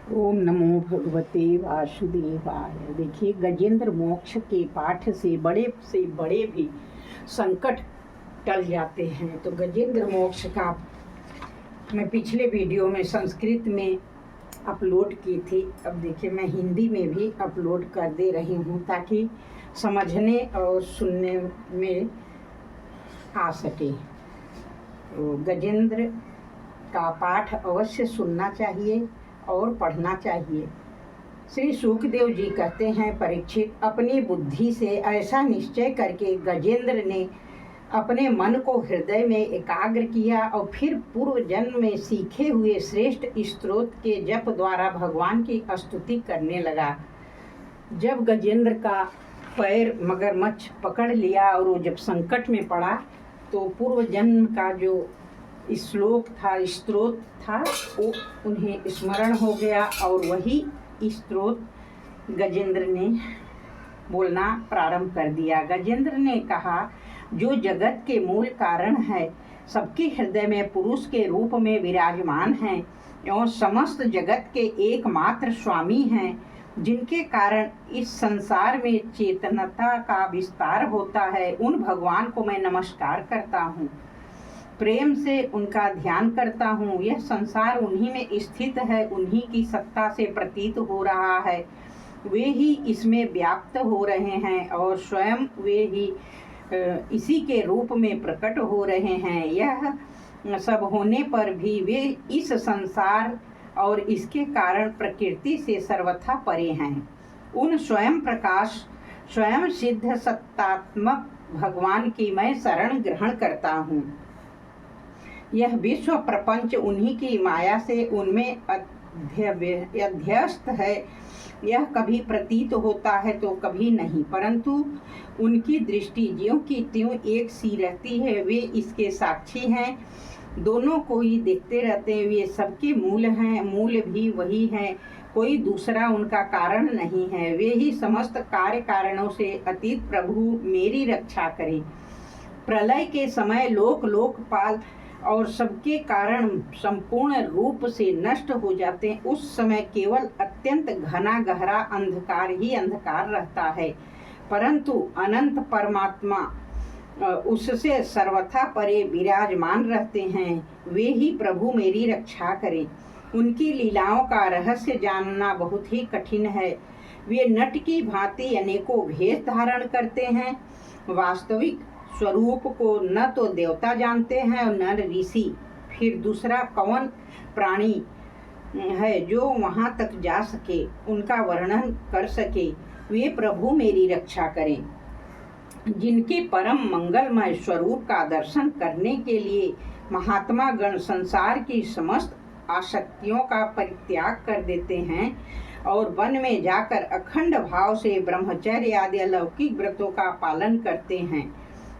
ओम नमो भगवते वासुदेवाय। देखिए, गजेंद्र मोक्ष के पाठ से बड़े भी संकट टल जाते हैं। तो गजेंद्र मोक्ष का मैं पिछले वीडियो में संस्कृत में अपलोड की थी। अब देखिए, मैं हिंदी में भी अपलोड कर दे रही हूँ ताकि समझने और सुनने में आ सके। तो गजेंद्र का पाठ अवश्य सुनना चाहिए और पढ़ना चाहिए। श्री सुखदेव जी कहते हैं, परीक्षित, अपनी बुद्धि से ऐसा निश्चय करके गजेंद्र ने अपने मन को हृदय में एकाग्र किया और फिर पूर्व जन्म में सीखे हुए श्रेष्ठ स्तोत्र के जप द्वारा भगवान की स्तुति करने लगा। जब गजेंद्र का पैर मगरमच्छ पकड़ लिया और वो जब संकट में पड़ा तो पूर्व जन्म का जो श्लोक था, स्तोत्र था, वो उन्हें स्मरण हो गया और वही स्तोत्र गजेंद्र ने बोलना प्रारंभ कर दिया। गजेंद्र ने कहा, जो जगत के मूल कारण है, सबके हृदय में पुरुष के रूप में विराजमान हैं एवं समस्त जगत के एकमात्र स्वामी हैं, जिनके कारण इस संसार में चेतनता का विस्तार होता है, उन भगवान को मैं नमस्कार करता हूँ, प्रेम से उनका ध्यान करता हूँ। यह संसार उन्हीं में स्थित है, उन्हीं की सत्ता से प्रतीत हो रहा है, वे ही इसमें व्याप्त हो रहे हैं और स्वयं वे ही इसी के रूप में प्रकट हो रहे हैं। यह सब होने पर भी वे इस संसार और इसके कारण प्रकृति से सर्वथा परे हैं। उन स्वयं प्रकाश, स्वयं सिद्ध सत्तात्मक भगवान की मैं शरण ग्रहण करता हूँ। यह विश्व प्रपंच उन्हीं की माया से उनमें अध्यस्त है। यह कभी प्रतीत होता है तो कभी नहीं, परंतु उनकी दृष्टि ज्यों की त्यों एक सी रहती है। वे इसके साक्षी हैं, दोनों को ही देखते रहते हैं। वे सबके मूल हैं, मूल भी वही हैं, कोई दूसरा उनका कारण नहीं है। वे ही समस्त कार्य कारणों से अतीत प्रभु मेरी रक्षा करें। प्रलय के समय लोकपाल और सबके कारण संपूर्ण रूप से नष्ट हो जाते हैं। उस समय केवल अत्यंत घना गहरा अंधकार ही अंधकार रहता है, परंतु अनंत परमात्मा उससे सर्वथा परे विराजमान रहते हैं। वे ही प्रभु मेरी रक्षा करें। उनकी लीलाओं का रहस्य जानना बहुत ही कठिन है। वे नट की भांति अनेकों भेष धारण करते हैं। वास्तविक स्वरूप को न तो देवता जानते हैं और न ऋषि। फिर दूसरा कौन प्राणी है जो वहां तक जा सके, उनका वर्णन कर सके। वे प्रभु मेरी रक्षा करें। जिनके परम मंगलमय स्वरूप का दर्शन करने के लिए महात्मा गण संसार की समस्त आसक्तियों का परित्याग कर देते हैं और वन में जाकर अखंड भाव से ब्रह्मचर्य आदि अलौकिक व्रतों का पालन करते हैं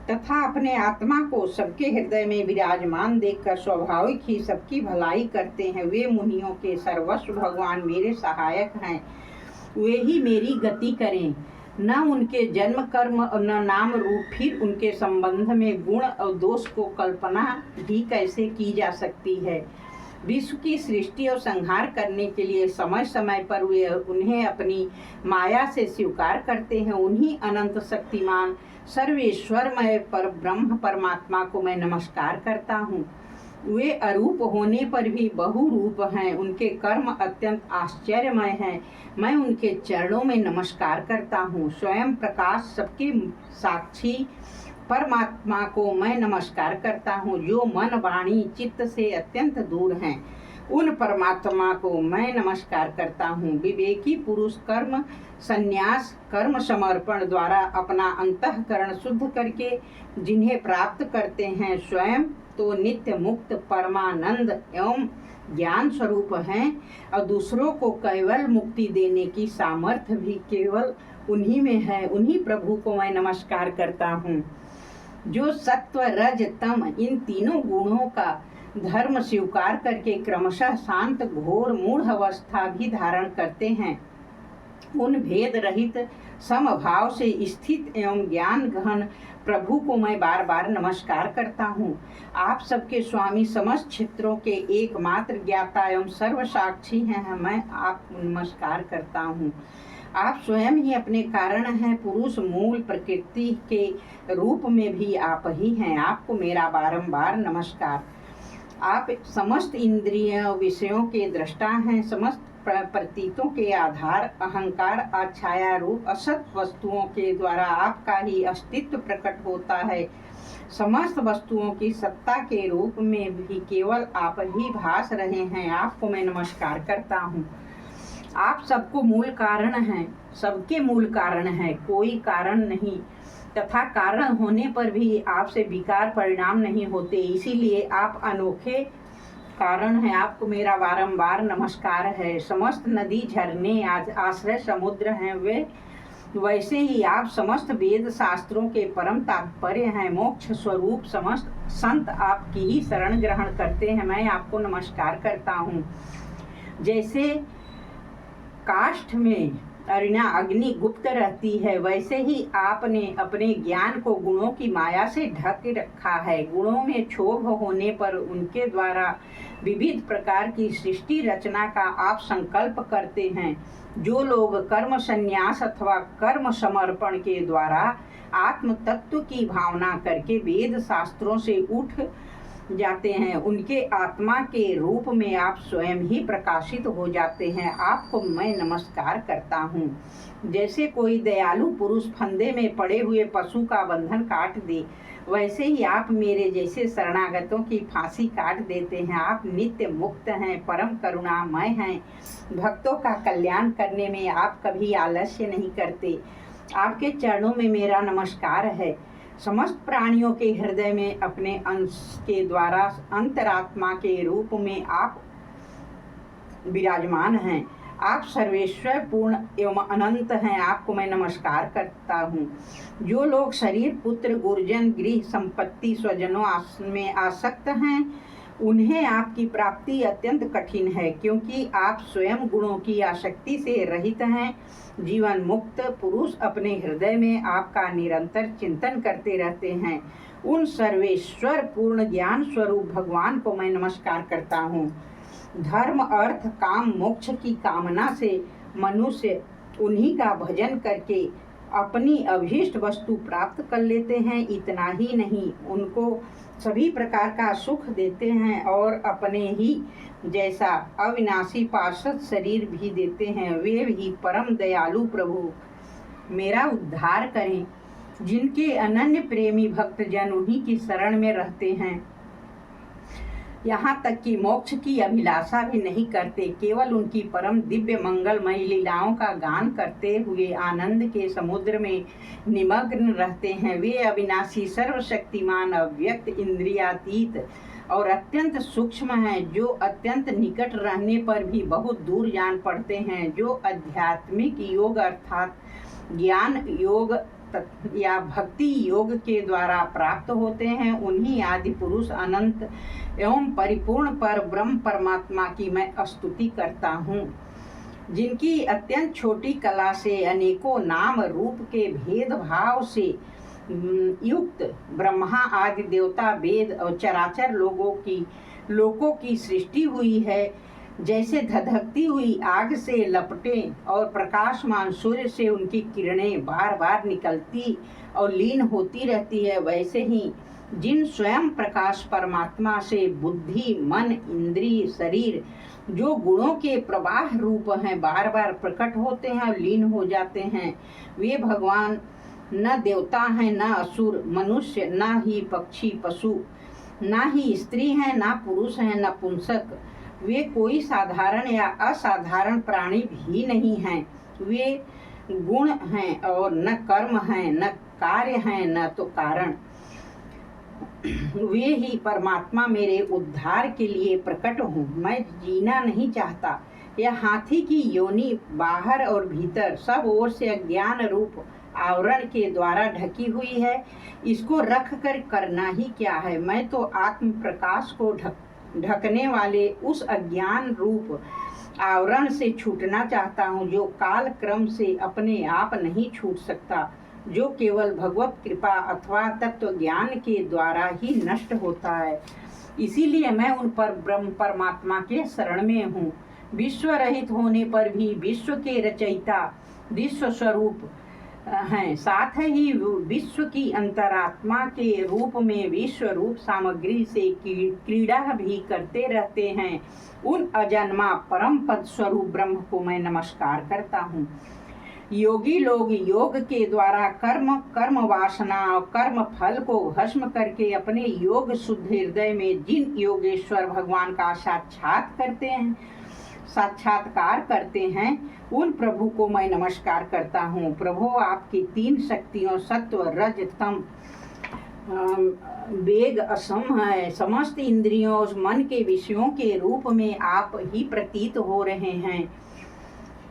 तथा अपने आत्मा को सबके हृदय में विराजमान देखकर स्वाभाविक ही सबकी भलाई करते हैं, वे मुनियों के सर्वस्व भगवान मेरे सहायक हैं। वे ही मेरी गति करें। न उनके जन्म कर्म और न नाम रूप, फिर उनके संबंध में गुण और दोष को कल्पना भी कैसे की जा सकती है। विश्व की सृष्टि और संहार करने के लिए समय समय पर वे उन्हें अपनी माया से स्वीकार करते हैं। उन्हीं अनंत शक्तिमान सर्वेश्वरमय पर ब्रह्म परमात्मा को मैं नमस्कार करता हूँ। वे अरूप होने पर भी बहुरूप हैं। उनके कर्म अत्यंत आश्चर्यमय हैं। मैं उनके चरणों में नमस्कार करता हूँ। स्वयं प्रकाश सबके साक्षी परमात्मा को मैं नमस्कार करता हूँ, जो मन वाणी चित्त से अत्यंत दूर हैं। उन परमात्मा को मैं नमस्कार करता हूँ। विवेकी पुरुष कर्म संन्यास, कर्म समर्पण द्वारा अपना अंतःकरण शुद्ध करके जिन्हें प्राप्त करते हैं, स्वयं तो नित्य मुक्त परमानंद एवं ज्ञान स्वरूप हैं और दूसरों को केवल मुक्ति देने की सामर्थ्य भी केवल उन्हीं में है। उन्हीं प्रभु को मैं नमस्कार करता हूँ, जो सत्व रज तम इन तीनों गुणों का धर्म स्वीकार करके क्रमशः शांत घोर मूढ़ अवस्था भी धारण करते हैं उन भेद रहित समभाव से स्थित एवं ज्ञान घन प्रभु को मैं बार बार नमस्कार करता हूँ। आप सबके स्वामी, समस्त क्षेत्रों के एकमात्र ज्ञाता एवं सर्व साक्षी हैं, मैं आपको नमस्कार करता हूँ। आप स्वयं ही अपने कारण हैं, पुरुष मूल प्रकृति के रूप में भी आप ही हैं। आपको मेरा बारंबार नमस्कार। आप समस्त इंद्रिय विषयों के दृष्टा हैं, समस्त प्रतीतों के आधार, अहंकार अछाया रूप असत वस्तुओं के द्वारा आपका ही अस्तित्व प्रकट होता है। समस्त वस्तुओं की सत्ता के रूप में भी केवल आप ही भास रहे हैं। आपको मैं नमस्कार करता हूँ। आप सबको मूल कारण हैं, सबके मूल कारण है, कोई कारण नहीं, तथा कारण होने पर भी आपसे विकार परिणाम नहीं होते, इसीलिए आप अनोखे कारण हैं। आपको मेरा बारंबार नमस्कार है। समस्त नदी झरने आश्रय समुद्र हैं, वे वैसे ही आप समस्त वेद शास्त्रों के परम तात्पर्य हैं, मोक्ष स्वरूप। समस्त संत आपकी ही शरण ग्रहण करते हैं, मैं आपको नमस्कार करता हूँ। जैसे काष्ठ में अरिणा अग्नि गुप्त रहती है, वैसे ही आपने अपने ज्ञान को गुणों की माया से ढक रखा है। गुणों में क्षोभ होने पर उनके द्वारा विविध प्रकार की सृष्टि रचना का आप संकल्प करते हैं। जो लोग कर्म संन्यास अथवा कर्म समर्पण के द्वारा आत्म तत्व की भावना करके वेद शास्त्रों से उठ जाते हैं, उनके आत्मा के रूप में आप स्वयं ही प्रकाशित हो जाते हैं। आपको मैं नमस्कार करता हूँ। जैसे कोई दयालु पुरुष फंदे में पड़े हुए पशु का बंधन काट दे, वैसे ही आप मेरे जैसे शरणागतों की फांसी काट देते हैं। आप नित्य मुक्त हैं, परम करुणामय हैं। भक्तों का कल्याण करने में आप कभी आलस्य नहीं करते। आपके चरणों में मेरा नमस्कार है। समस्त प्राणियों के हृदय में अपने अंश के द्वारा अंतरात्मा के रूप में आप विराजमान हैं। आप सर्वेश्वर पूर्ण एवं अनंत हैं। आपको मैं नमस्कार करता हूँ। जो लोग शरीर पुत्र गुर्जन गृह संपत्ति स्वजनों में आसक्त हैं, उन्हें आपकी प्राप्ति अत्यंत कठिन है, क्योंकि आप स्वयं गुणों की आसक्ति से रहित हैं। जीवन मुक्त पुरुष अपने हृदय में आपका निरंतर चिंतन करते रहते हैं। उन सर्वेश्वर पूर्ण ज्ञान स्वरूप भगवान को मैं नमस्कार करता हूँ। धर्म अर्थ काम मोक्ष की कामना से मनुष्य उन्हीं का भजन करके अपनी अभीष्ट वस्तु प्राप्त कर लेते हैं। इतना ही नहीं, उनको सभी प्रकार का सुख देते हैं और अपने ही जैसा अविनाशी पार्षद शरीर भी देते हैं। वे भी परम दयालु प्रभु मेरा उद्धार करें। जिनके अनन्य प्रेमी भक्तजन उन्हीं की शरण में रहते हैं, यहाँ तक कि मोक्ष की अभिलाषा भी नहीं करते, केवल उनकी परम दिव्य मंगलमय लीलाओं का गान करते हुए आनंद के समुद्र में निमग्न रहते हैं। वे अविनाशी सर्वशक्तिमान अव्यक्त इंद्रियातीत और अत्यंत सूक्ष्म हैं, जो अत्यंत निकट रहने पर भी बहुत दूर जान पड़ते हैं। जो आध्यात्मिक योग अर्थात ज्ञान योग या भक्ति योग के द्वारा प्राप्त होते हैं, उन्हीं आदि पुरुष अनंत एवं परिपूर्ण पर ब्रह्म परमात्मा की मैं स्तुति करता हूँ। जिनकी अत्यंत छोटी कला से अनेकों नाम रूप के भेदभाव से युक्त ब्रह्मा आदि देवता वेद और चराचर लोकों की सृष्टि हुई है। जैसे धधकती हुई आग से लपटे और प्रकाशमान सूर्य से उनकी किरणें बार बार निकलती और लीन होती रहती है, वैसे ही जिन स्वयं प्रकाश परमात्मा से बुद्धि मन इंद्रिय शरीर जो गुणों के प्रवाह रूप हैं बार बार प्रकट होते हैं और लीन हो जाते हैं, वे भगवान न देवता हैं, न असुर मनुष्य, न ही पक्षी पशु, न ही स्त्री हैं, न पुरुष हैं, न पुंसक। वे कोई साधारण या असाधारण प्राणी भी नहीं हैं। वे गुण हैं और न कर्म हैं, न कार्य हैं, न तो कारण। वे ही परमात्मा मेरे उद्धार के लिए प्रकट हूँ। मैं जीना नहीं चाहता। यह हाथी की योनि बाहर और भीतर सब ओर से अज्ञान रूप आवरण के द्वारा ढकी हुई है। इसको रख कर करना ही क्या है। मैं तो आत्म प्रकाश को ढकने वाले उस अज्ञान रूप आवरण से छूटना चाहता हूँ जो काल क्रम से अपने आप नहीं छूट सकता, जो केवल भगवत कृपा अथवा तत्व ज्ञान के द्वारा ही नष्ट होता है। इसीलिए मैं उन पर ब्रह्म परमात्मा के शरण में हूँ। विश्व रहित होने पर भी विश्व के रचयिता विश्व स्वरूप हैं, साथ ही विश्व की अंतरात्मा के रूप में विश्व रूप सामग्री से क्रीड़ा भी करते रहते हैं। उन अजन्मा परम पद स्वरूप ब्रह्म को मैं नमस्कार करता हूँ। योगी लोग योग के द्वारा कर्म वासना और कर्म फल को भस्म करके अपने योग शुद्ध हृदय में जिन योगेश्वर भगवान का साक्षात्कार करते हैं उन प्रभु को मैं नमस्कार करता हूँ। प्रभु, आपकी 3 शक्तियों सत्व रज तम वेग असम है, समस्त इंद्रियों और मन के विषयों के रूप में आप ही प्रतीत हो रहे हैं।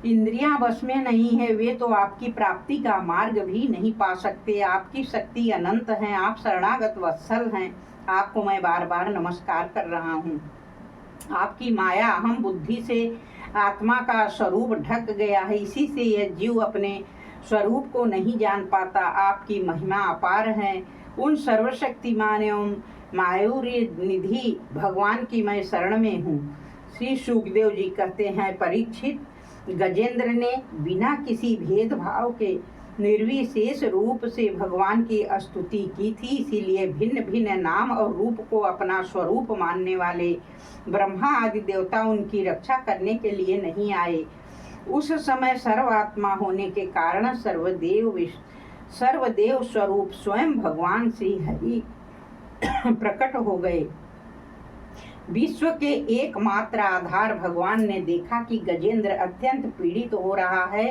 इंद्रियां बस में नहीं है, वे तो आपकी प्राप्ति का मार्ग भी नहीं पा सकते। आपकी शक्ति अनंत है, आप शरणागत वत्सल हैं। आपको मैं बार बार नमस्कार कर रहा हूँ। आपकी माया हम बुद्धि से आत्मा का स्वरूप ढक गया है, इसी से यह जीव अपने स्वरूप को नहीं जान पाता। आपकी महिमा अपार है। उन सर्वशक्तिमान एवं मायूरी निधि भगवान की मैं शरण में हूँ। श्री सुखदेव जी कहते हैं, परीक्षित, गजेंद्र ने बिना किसी भेदभाव के निर्विशेष रूप से भगवान की स्तुति की थी। इसीलिए भिन्न भिन्न नाम और रूप को अपना स्वरूप मानने वाले ब्रह्मा आदि देवता उनकी रक्षा करने के लिए नहीं आए। उस समय सर्वात्मा होने के कारण सर्वदेव स्वरूप स्वयं भगवान श्री हरि प्रकट हो गए। विश्व के एकमात्र आधार भगवान ने देखा कि गजेंद्र अत्यंत पीड़ित हो रहा है,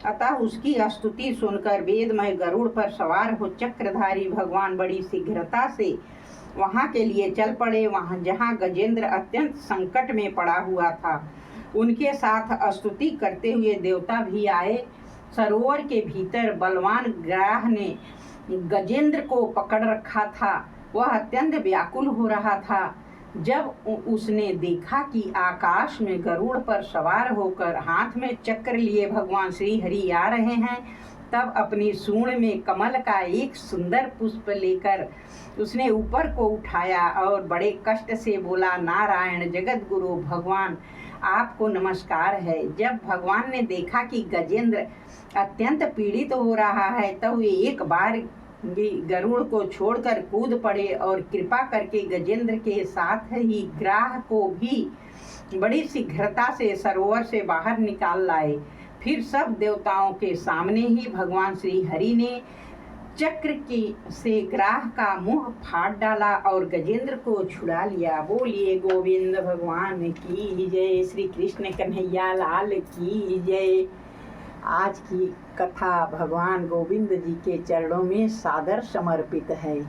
अतः उसकी स्तुति सुनकर वेदमय गरुड़ पर सवार हो चक्रधारी भगवान बड़ी शीघ्रता से वहां के लिए चल पड़े। वहां जहां गजेंद्र अत्यंत संकट में पड़ा हुआ था, उनके साथ स्तुति करते हुए देवता भी आए। सरोवर के भीतर बलवान ग्राह ने गजेंद्र को पकड़ रखा था। वह अत्यंत व्याकुल हो रहा था। जब उसने देखा कि आकाश में गरुड़ पर सवार होकर हाथ में चक्र लिए भगवान श्री हरि आ रहे हैं, तब अपनी सूंड में कमल का एक सुंदर पुष्प लेकर उसने ऊपर को उठाया और बड़े कष्ट से बोला, नारायण जगत गुरु भगवान, आपको नमस्कार है। जब भगवान ने देखा कि गजेंद्र अत्यंत पीड़ित हो रहा है, तब वे एक बार गरुड़ को छोड़कर कूद पड़े और कृपा करके गजेंद्र के साथ ही ग्राह को भी बड़ी शीघ्रता से सरोवर से बाहर निकाल लाए। फिर सब देवताओं के सामने ही भगवान श्री हरि ने चक्र से ग्राह का मुंह फाड़ डाला और गजेंद्र को छुड़ा लिया। बोलिए गोविंद भगवान की जय, श्री कृष्ण कन्हैया लाल की जय। आज की कथा भगवान गोविंद जी के चरणों में सादर समर्पित है।